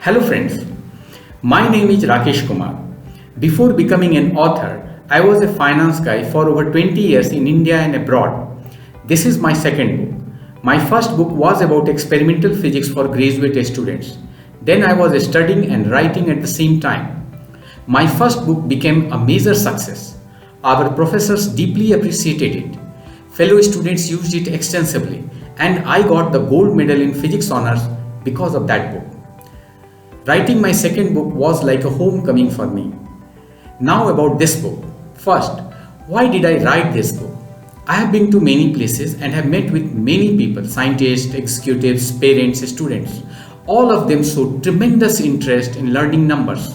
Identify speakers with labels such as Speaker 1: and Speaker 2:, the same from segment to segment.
Speaker 1: Hello friends, my name is Rakesh Kumar. Before becoming an author, I was a finance guy for over 20 years in India and abroad. This is my second book. My first book was about experimental physics for graduate students. Then I was studying and writing at the same time. My first book became a major success. Our professors deeply appreciated it. Fellow students used it extensively, and I got the gold medal in physics honors because of that book. Writing my second book was like a homecoming for me. Now about this book. First, why did I write this book? I have been to many places and have met with many people, scientists, executives, parents, students. All of them show tremendous interest in learning numbers.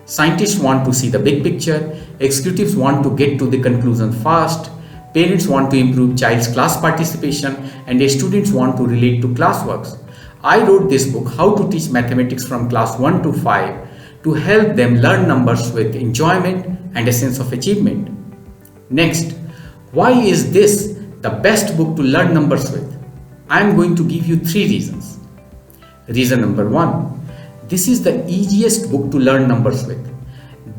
Speaker 1: Scientists want to see the big picture, executives want to get to the conclusion fast, parents want to improve child's class participation, and students want to relate to classworks. I wrote this book, How to Teach Mathematics from Class 1 to 5, to help them learn numbers with enjoyment and a sense of achievement. Next, why is this the best book to learn numbers with? I am going to give you 3 reasons. Reason number 1, this is the easiest book to learn numbers with.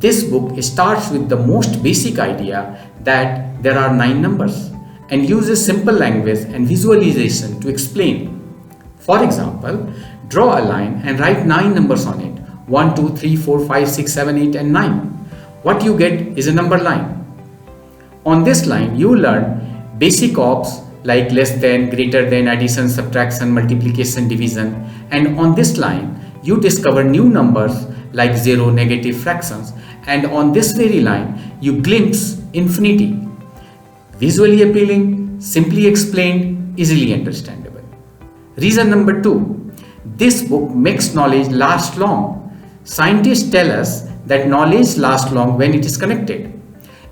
Speaker 1: This book starts with the most basic idea that there are 9 numbers and uses simple language and visualization to explain. For example, draw a line and write 9 numbers on it. 1, 2, 3, 4, 5, 6, 7, 8 and 9. What you get is a number line. On this line, you learn basic ops like less than, greater than, addition, subtraction, multiplication, division. And on this line, you discover new numbers like 0, negative, fractions. And on this very line, you glimpse infinity. Visually appealing, simply explained, easily understandable. Reason number 2, this book makes knowledge last long. Scientists tell us that knowledge lasts long when it is connected.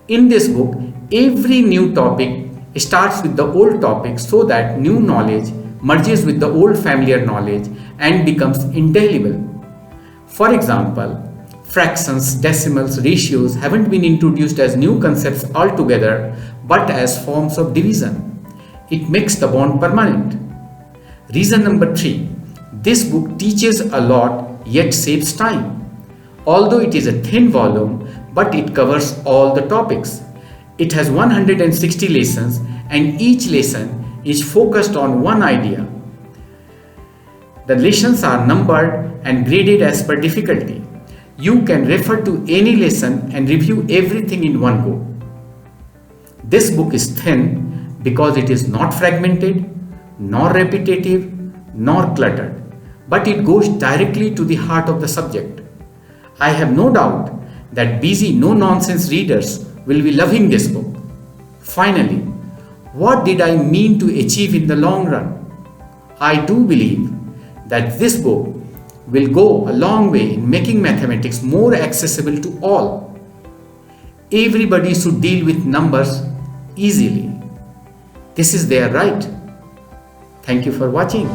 Speaker 1: In this book, every new topic starts with the old topic so that new knowledge merges with the old familiar knowledge and becomes indelible. For example, fractions, decimals, ratios haven't been introduced as new concepts altogether but as forms of division. It makes the bond permanent. Reason number 3, this book teaches a lot yet saves time. Although it is a thin volume, but it covers all the topics. It has 160 lessons and each lesson is focused on one idea. The lessons are numbered and graded as per difficulty. You can refer to any lesson and review everything in one go. This book is thin because it is not fragmented, nor repetitive, nor cluttered, but it goes directly to the heart of the subject. I have no doubt that busy, no-nonsense readers will be loving this book. Finally, what did I mean to achieve in the long run? I do believe that this book will go a long way in making mathematics more accessible to all. Everybody should deal with numbers easily. This is their right. Thank you for watching.